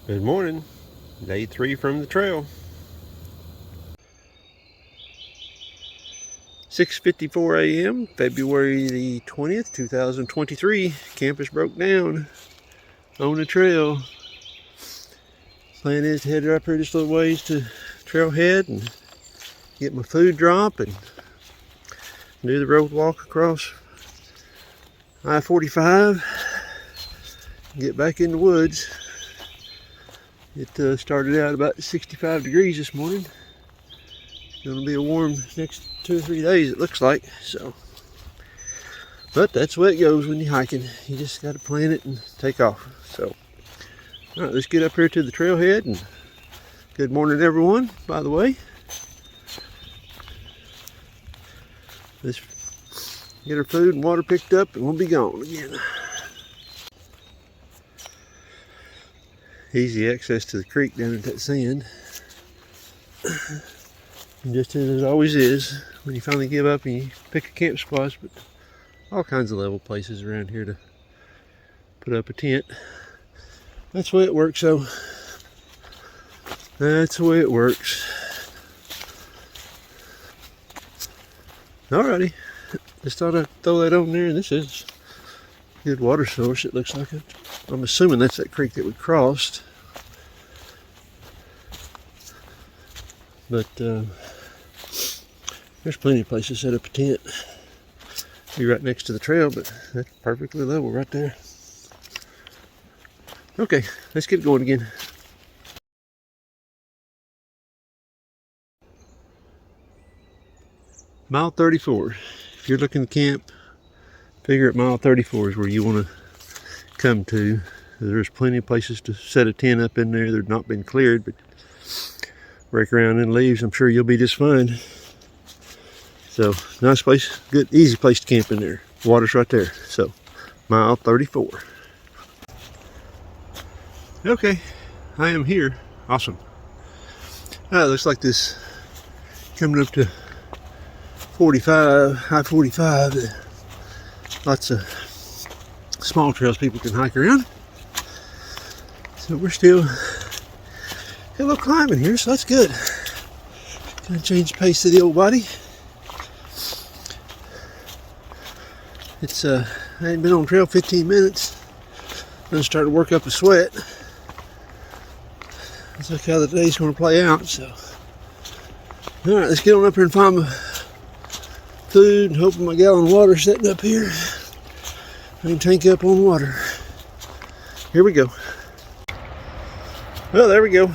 Good morning. Day 3 from the trail. 6:54 a.m. February the 20th, 2023. Campus broke down on the trail. Plan is to head up here just a little ways to trailhead and get my food drop and do the road walk across I-45. Get back in the woods. It started out about 65 degrees this morning. It's going to be a warm next 2 or 3 days, it looks like. So, but that's the way it goes when you're hiking. You just got to plan it and take off. So, all right, let's get up here to the trailhead. And good morning, everyone, by the way. Let's get our food and water picked up and we'll be gone again. Easy access to the creek down at that sand. Just as it always is when you finally give up and you pick a camp spot, but all kinds of level places around here to put up a tent. That's the way it works, so that's the way it works. Alrighty, just thought I'd throw that on there. This is a good water source, it looks like it. I'm assuming that's that creek that we crossed. But there's plenty of places to set up a tent. Be right next to the trail, but that's perfectly level right there. Okay, let's get going again. Mile 34. If you're looking to camp, figure at mile 34 is where you want to come to. There's plenty of places to set a tent up in there. They've not been cleared, but break around in leaves, I'm sure you'll be just fine. So, nice place, good, easy place to camp in there. Water's right there. So, mile 34. Okay, I am here. Awesome. It looks like this coming up to 45, I-45. Lots of small trails people can hike around. So we're still a little climbing here, so that's good. Gonna change the pace of the old body. It's I ain't been on trail 15 minutes. Gonna start to work up a sweat. Let's look how the day's gonna play out. So, all right, let's get on up here and find my food. And hoping my gallon of water sitting up here. I can tank up on water. Here we go. Well, there we go.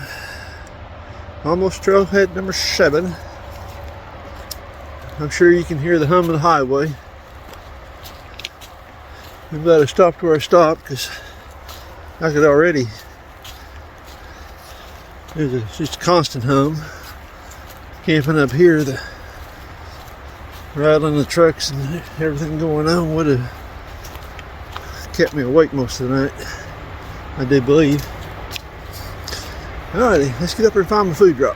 Almost trailhead number 7. I'm sure you can hear the hum of the highway. I'm glad I stopped where I stopped because I could already. There's just a constant hum. Camping up here, the rattling the trucks and everything going on would have kept me awake most of the night, I do believe. Alrighty, let's get up here and find my food drop.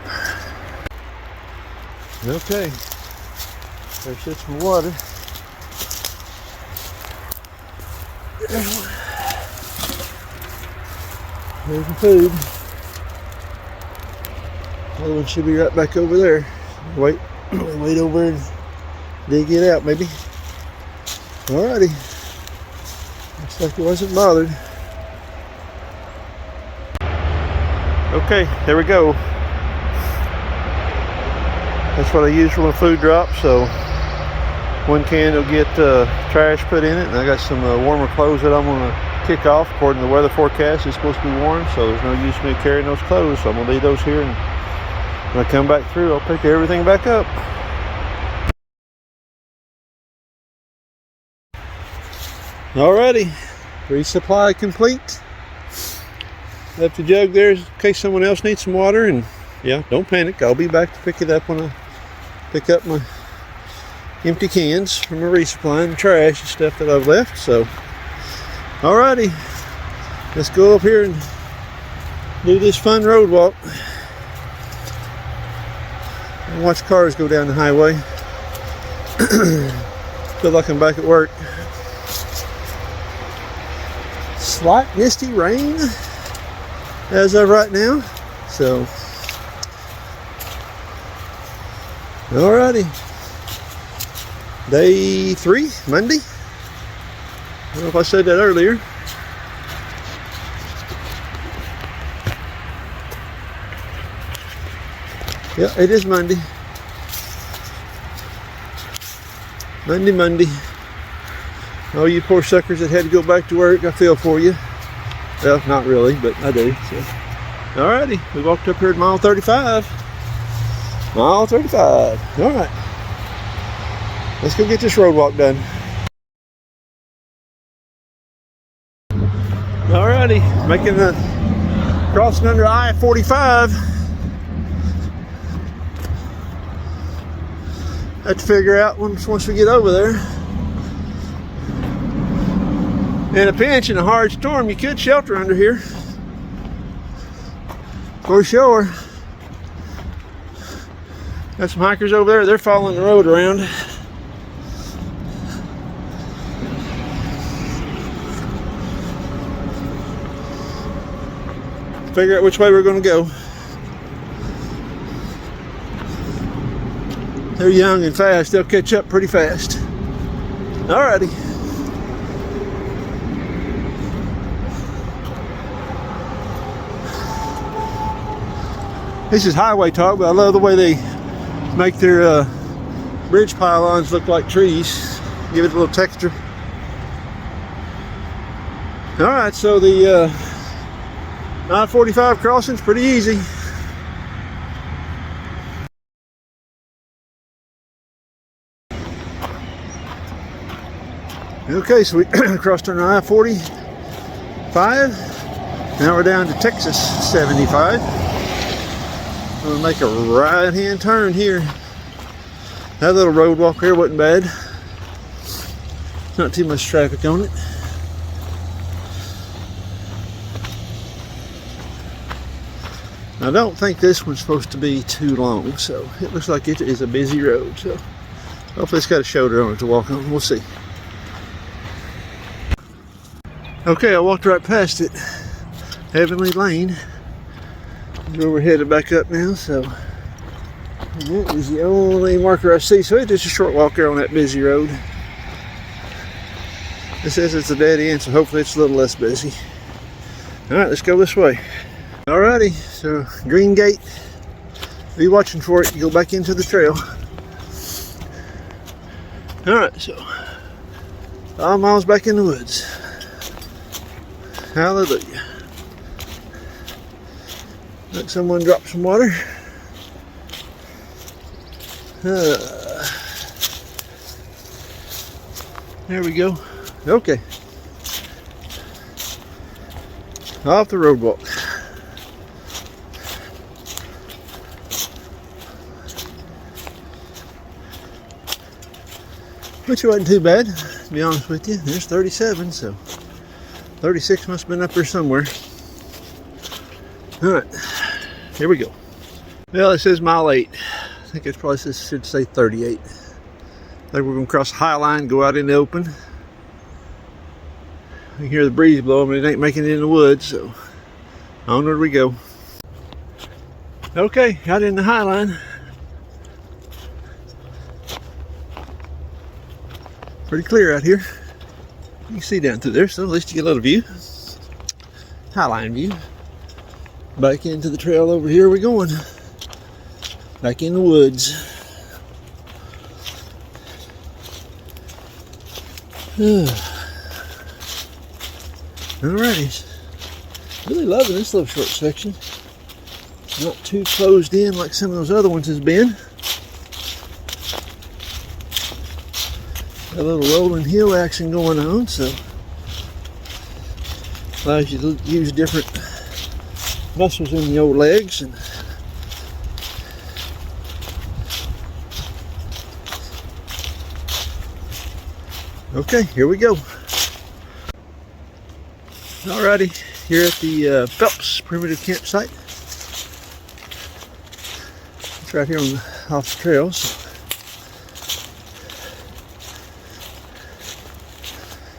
Okay, there sits my water. There's my food. Other one should be right back over there. Wait over and dig it out maybe. Alrighty, looks like it wasn't bothered. Okay, there we go. That's what I use for my food drop. So one can will get trash put in it, and I got some warmer clothes that I'm going to kick off. According to the weather forecast, it's supposed to be warm, so there's no use in me carrying those clothes. So I'm going to leave those here, and when I come back through, I'll pick everything back up. Alrighty, resupply complete. Left the jug there in case someone else needs some water, and yeah, don't panic. I'll be back to pick it up when I pick up my empty cans from my resupply and trash and stuff that I've left. So, alrighty, let's go up here and do this fun road walk. And watch cars go down the highway. Feel like I'm back at work. Slight misty rain. as of right now. So, alrighty. Day 3, Monday. I don't know if I said that earlier. Yeah, it is Monday. Monday. Oh, you poor suckers that had to go back to work, I feel for you. Well, not really, but I do. So. Alrighty, we walked up here at mile 35. Mile 35. Alright. Let's go get this road walk done. Alrighty, making the crossing under I-45. Have to figure out once we get over there. In a pinch, in a hard storm, you could shelter under here. For sure. Got some hikers over there, they're following the road around. Figure out which way we're going to go. They're young and fast, they'll catch up pretty fast. Alrighty. This is highway talk, but I love the way they make their bridge pylons look like trees. Give it a little texture. Alright, so the I-45 crossing's pretty easy. Okay, so we crossed on I-45. Now we're down to Texas 75. We'll make a right-hand turn here. That little road walk here wasn't bad. Not too much traffic on it. I don't think this one's supposed to be too long, so it looks like it is a busy road. So hopefully it's got a shoulder on it to walk on. We'll see. Okay, I walked right past it. Heavenly Lane. Where we're headed back up now, so that is the only marker I see. So it's just a short walk here on that busy road. It says it's a dead end, so hopefully it's a little less busy. Alright, let's go this way. Alrighty, so Green Gate. Be watching for it. You go back into the trail. Alright, so 5 miles back in the woods. Hallelujah. Look, someone dropped some water. There we go. Okay. Off the road walk. Which wasn't too bad, to be honest with you. There's 37, so 36 must have been up there somewhere. Alright, here we go. Well, it says mile 8. I think it probably should say 38. I think we're going to cross the high line, go out in the open. You can hear the breeze blowing, but it ain't making it in the woods, so onward we go. Okay, out in the high line. Pretty clear out here. You can see down through there, so at least you get a little view. High line view. Back into the trail over here we're going. Back in the woods. Alrighty. Really loving this little short section. Not too closed in like some of those other ones has been. A little rolling hill action going on, so allows you to use different muscles in the old legs. And okay, here we go. Alrighty, here at the Phelps Primitive Campsite. It's right here off the trail.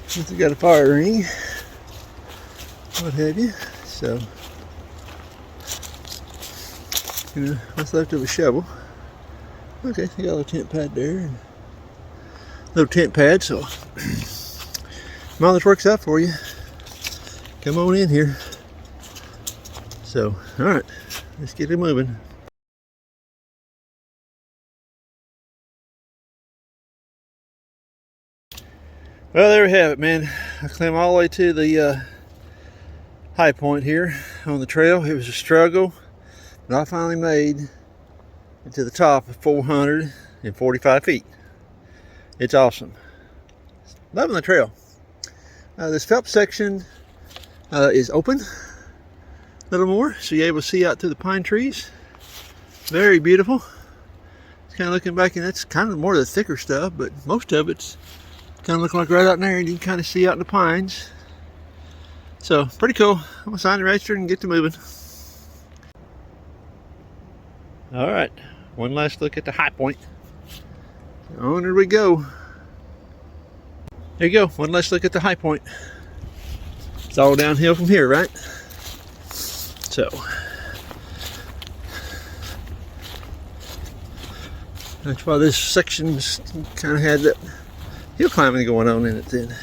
So we got a fire ring, what have you. So what's left of a shovel. Okay, you got a little tent pad there. Little tent pad, so all this works out for you. Come on in here. So, alright, let's get it moving. Well, there we have it, man. I climbed all the way to the high point here on the trail. It was a struggle, but I finally made it to the top of 445 feet. It's awesome. Loving the trail. This Phelps section is open a little more, so you're able to see out through the pine trees. Very beautiful. It's kind of looking back, and that's kind of more of the thicker stuff, but most of it's kind of looking like right out in there, and you can kind of see out in the pines. So pretty cool. I'm gonna sign the register and get to moving. All right, one last look at the high point. On we go. There you go. One last look at the high point. It's all downhill from here, right? So that's why this section's kind of had that hill climbing going on in it then.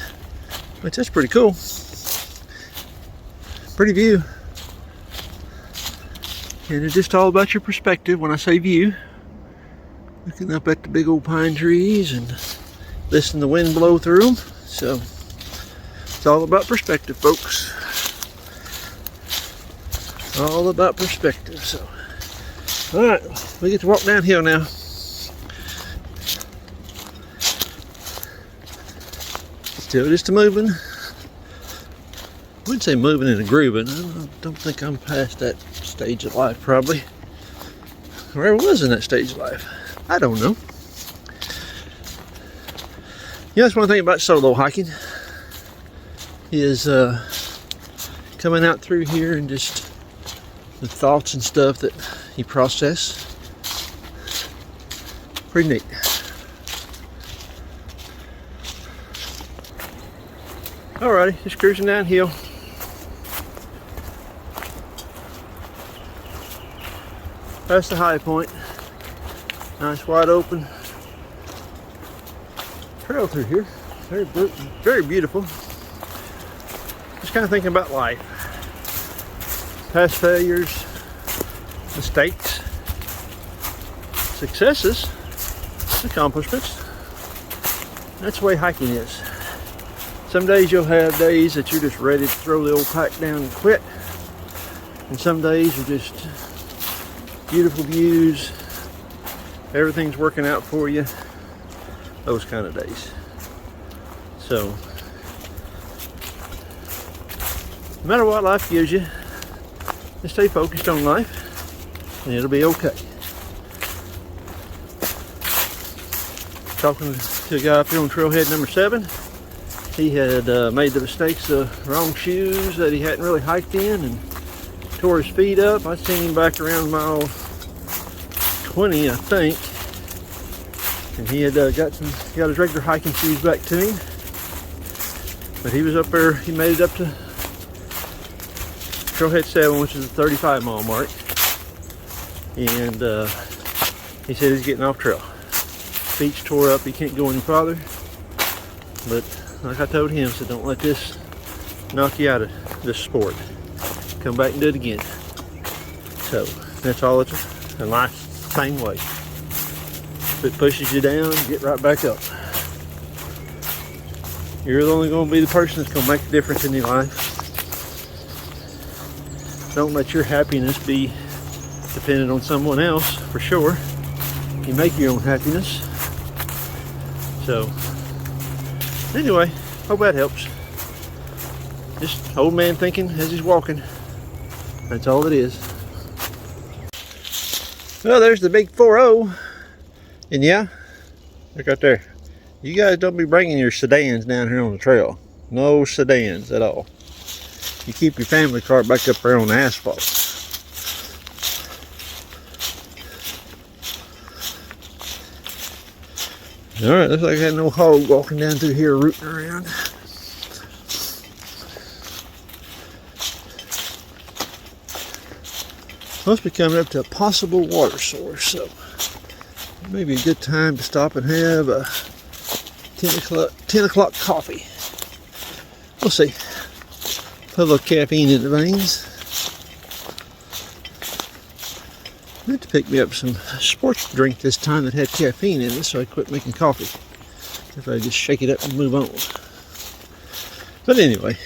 But that's pretty cool. Pretty view. And it's just all about your perspective when I say view. Looking up at the big old pine trees and listening to the wind blow through them. So it's all about perspective, folks. All about perspective. So, all right, we get to walk downhill now. Still just moving. I wouldn't say moving and grooving. I don't think I'm past that stage of life, probably. Or I was in that stage of life. I don't know. You know, that's one thing about solo hiking is coming out through here and just the thoughts and stuff that you process. Pretty neat. Alrighty, just cruising downhill. Past the high point. Nice wide open trail through here. Very beautiful. Just kind of thinking about life. Past failures, mistakes, successes, accomplishments. That's the way hiking is. Some days you'll have days that you're just ready to throw the old pack down and quit. And some days are just beautiful views. Everything's working out for you. Those kind of days. So, no matter what life gives you, just stay focused on life and it'll be okay. Talking to a guy up here on trailhead number 7. He had made the mistakes of wrong shoes that he hadn't really hiked in and tore his feet up. I seen him back around mile 20, I think. And he had got his regular hiking shoes back to him. But he was up there, he made it up to trailhead 7, which is the 35 mile mark. And he said he's getting off trail. Feet's tore up, he can't go any farther. But like I told him, I said, don't let this knock you out of this sport. Come back and do it again. So that's all it's in life, same way. If it pushes you down, get right back up. You're only going to be the person that's going to make the difference in your life. Don't let your happiness be dependent on someone else, for sure. You make your own happiness. So, anyway, hope that helps. Just old man thinking as he's walking. That's all it is. Well, there's the big 4-0. And yeah, look out there. You guys don't be bringing your sedans down here on the trail. No sedans at all. You keep your family car back up there on the asphalt. Alright, looks like I had no hog walking down through here rooting around. Supposed to be coming up to a possible water source, so maybe a good time to stop and have a 10 o'clock coffee. We'll see. Put a little caffeine in the veins. I had to pick me up some sports drink this time that had caffeine in it, so I quit making coffee. If I just shake it up and move on. But anyway,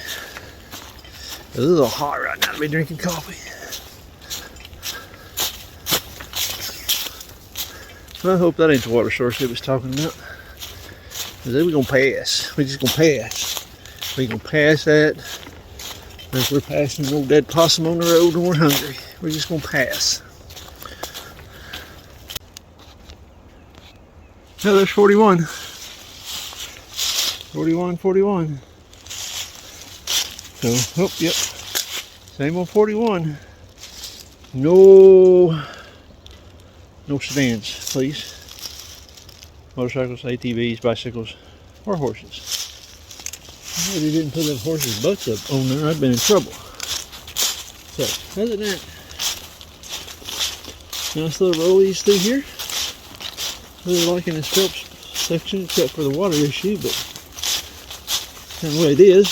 it's a little hot right now to be drinking coffee. Well, I hope that ain't the water source he was talking about. Because then we're going to pass. We're just going to pass. We're going to pass that. Like we're passing an old dead possum on the road and we're hungry. We're just going to pass. Oh, there's 41. 41. So, oh, yep. Same old 41. No sedans, please. Motorcycles, ATVs, bicycles, or horses. I really didn't put them horses' butts up on there. I'd been in trouble. So, other than that, nice little rollies through here. Really liking this Phelps section, except for the water issue, but kind of the way it is.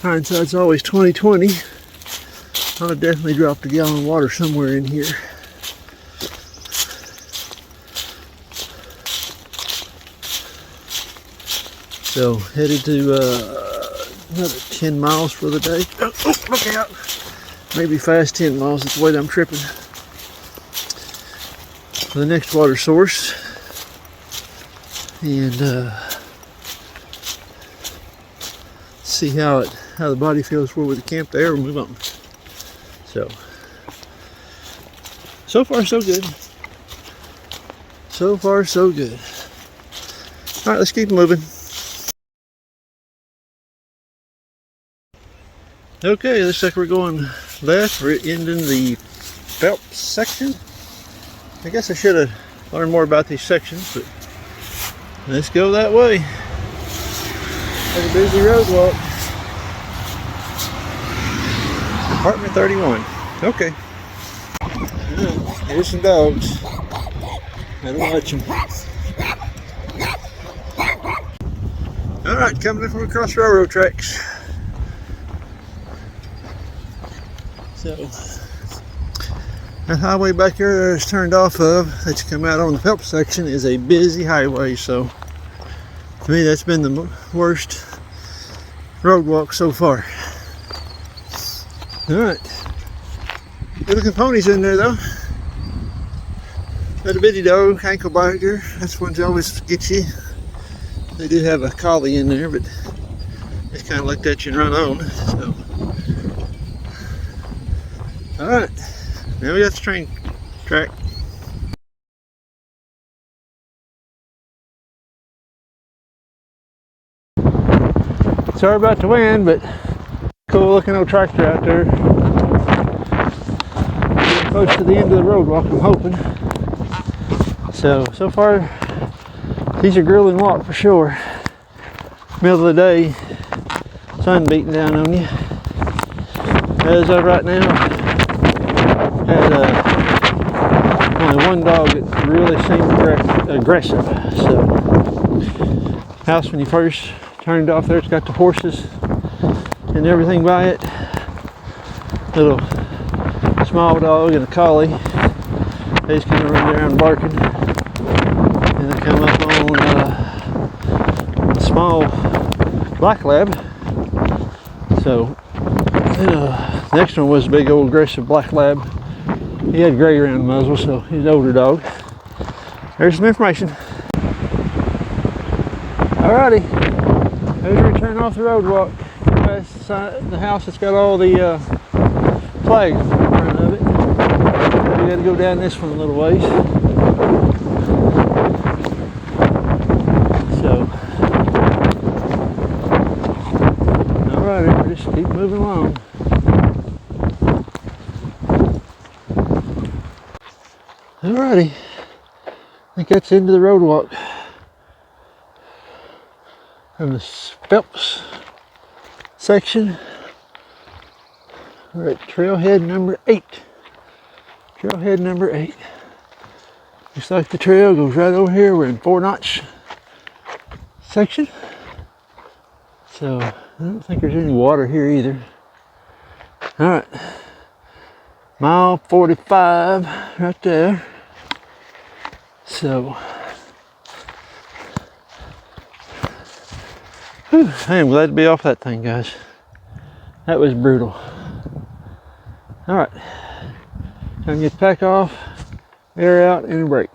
Hindsight's always 20/20. I'll definitely dropped a gallon of water somewhere in here. So headed to another 10 miles for the day. Oh, look out! Maybe fast 10 miles. That's the way that I'm tripping. For the next water source, and see how the body feels for with the camp there, and move on. So far so good. So far so good. All right, let's keep moving. Okay, looks like we're going left. We're ending the Phelps section. I guess I should have learned more about these sections, but let's go that way. Have a busy road walk. Apartment 31. Okay. Here's some dogs. Gotta watch them. Alright, coming in from across railroad tracks. So, that highway back there is turned off of, that you come out on the Phelps section, is a busy highway. So, to me, that's been the worst road walk so far. Alright. Good looking ponies in there though. Got a bitty dog, ankle biter. That's one that always gets you. They do have a collie in there, but just kind of looked at you and run on. So, alright. Now we got the train track. Sorry about the wind, but cool looking old tractor out there. Getting close to the end of the road walk, I'm hoping. So far, these are grueling walk for sure. Middle of the day, sun beating down on you. As of right now, had only one dog that really seemed aggressive. So, house when you first turned off there, it's got the horses and everything by it. Little small dog and a collie. They just kind of run around barking. And they come up on a small black lab. So, next one was a big old aggressive black lab. He had gray around the muzzle, so he's an older dog. There's some information. Alrighty, as we turn off the road walk, past the house that's got all the flags in front of it. We got to go down this one a little ways. So, alrighty, just keep moving along. Alrighty, I think that's the end of the road walk from the Phelps section. We're at trailhead number 8. Trailhead number 8. Looks like the trail goes right over here. We're in 4-notch section. So I don't think there's any water here either. Alright. Mile 45 right there. So whew, I am glad to be off that thing, guys. That was brutal. Alright. Time to get the pack off, air out, and a break.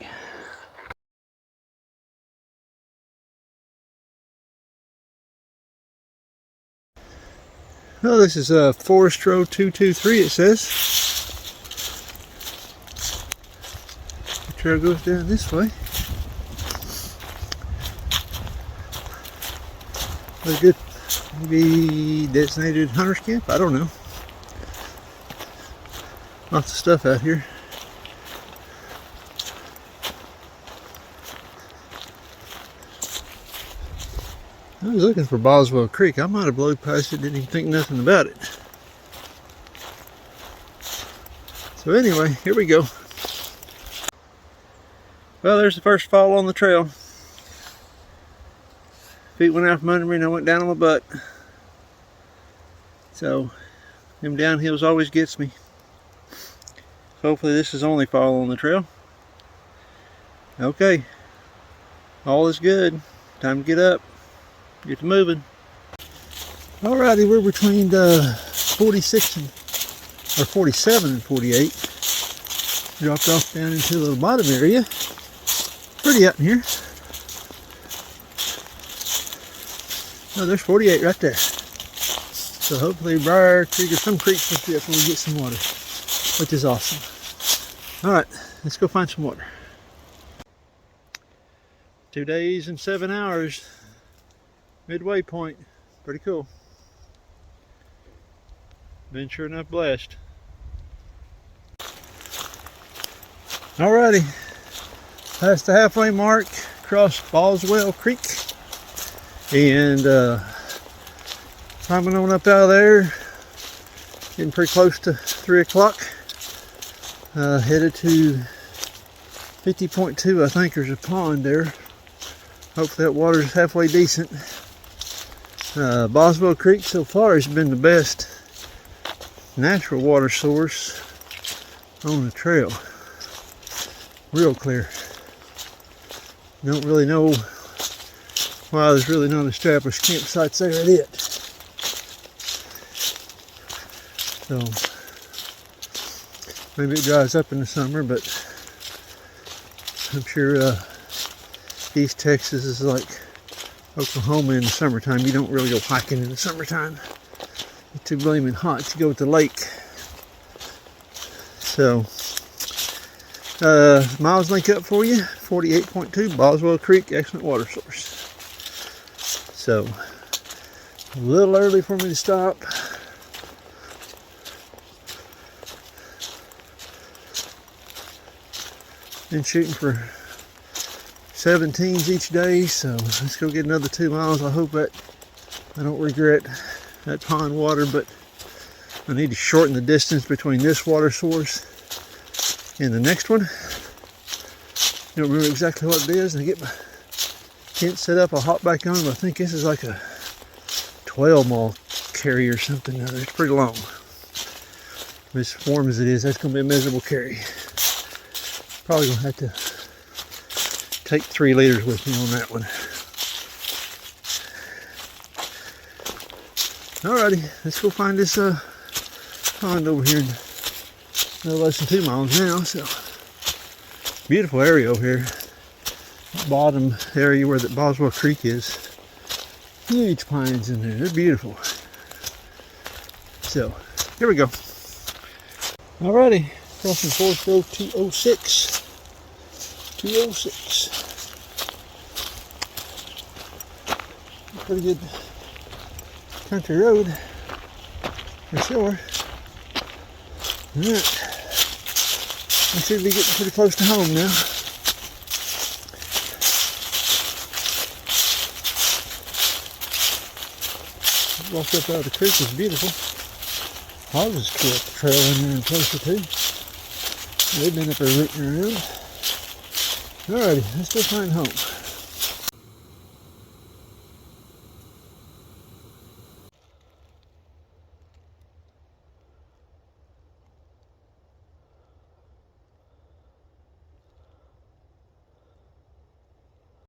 Well, this is Forest Road 223, it says. The trail goes down this way. A good, maybe designated hunter's camp, I don't know. Lots of stuff out here. I was looking for Boswell Creek. I might have blown past it, didn't even think nothing about it. So anyway, here we go. Well, there's the first fall on the trail. Feet went out from under me and I went down on my butt. So, them downhills always gets me. Hopefully this is only fall on the trail. Okay. All is good. Time to get up. Get to moving. Alrighty, we're between 46 and, or 47 and 48. Dropped off down into the little bottom area. Pretty out in here. Oh, there's 48 right there. So hopefully Briar Creek or some creek's supposed to be up when we get some water, which is awesome. Alright, let's go find some water. 2 days and 7 hours. Midway point. Pretty cool. Been sure enough blessed. Alrighty. Past the halfway mark. Across Boswell Creek. And climbing on up out of there. Getting pretty close to 3 o'clock. Headed to 50.2. I think there's a pond there. Hopefully that water's halfway decent. Boswell Creek so far has been the best natural water source on the trail. Real clear. Don't really know why there's really not established campsites there at it. So maybe it dries up in the summer, but I'm sure East Texas is like Oklahoma in the summertime. You don't really go hiking in the summertime. It's too blaming hot to go to the lake. So, miles link up for you. 48.2, Boswell Creek, excellent water source. So, a little early for me to stop. Been shooting for 17s each day, so let's go get another 2 miles. I hope that I don't regret that pond water, but I need to shorten the distance between this water source and the next one. Don't remember exactly what it is, and I get my tent set up. I'll hop back on, but I think this is like a 12 mile carry or something. It's pretty long. As warm as it is, that's going to be a miserable carry. Probably going to have to take 3 liters with me on that one. Alrighty, let's go find this pond over here in no less than 2 miles now. So beautiful area over here. Bottom area where the Boswell Creek is. Huge pines in there. They're beautiful. So here we go. Alrighty, crossing Forest Road 206. 206. Pretty good country road for sure. Alright. I should be getting pretty close to home now. Walked up out of the creek, it's beautiful. Hogs kill up the trail in there in a place or two. They've been up there rooting around. Alrighty, let's go find home.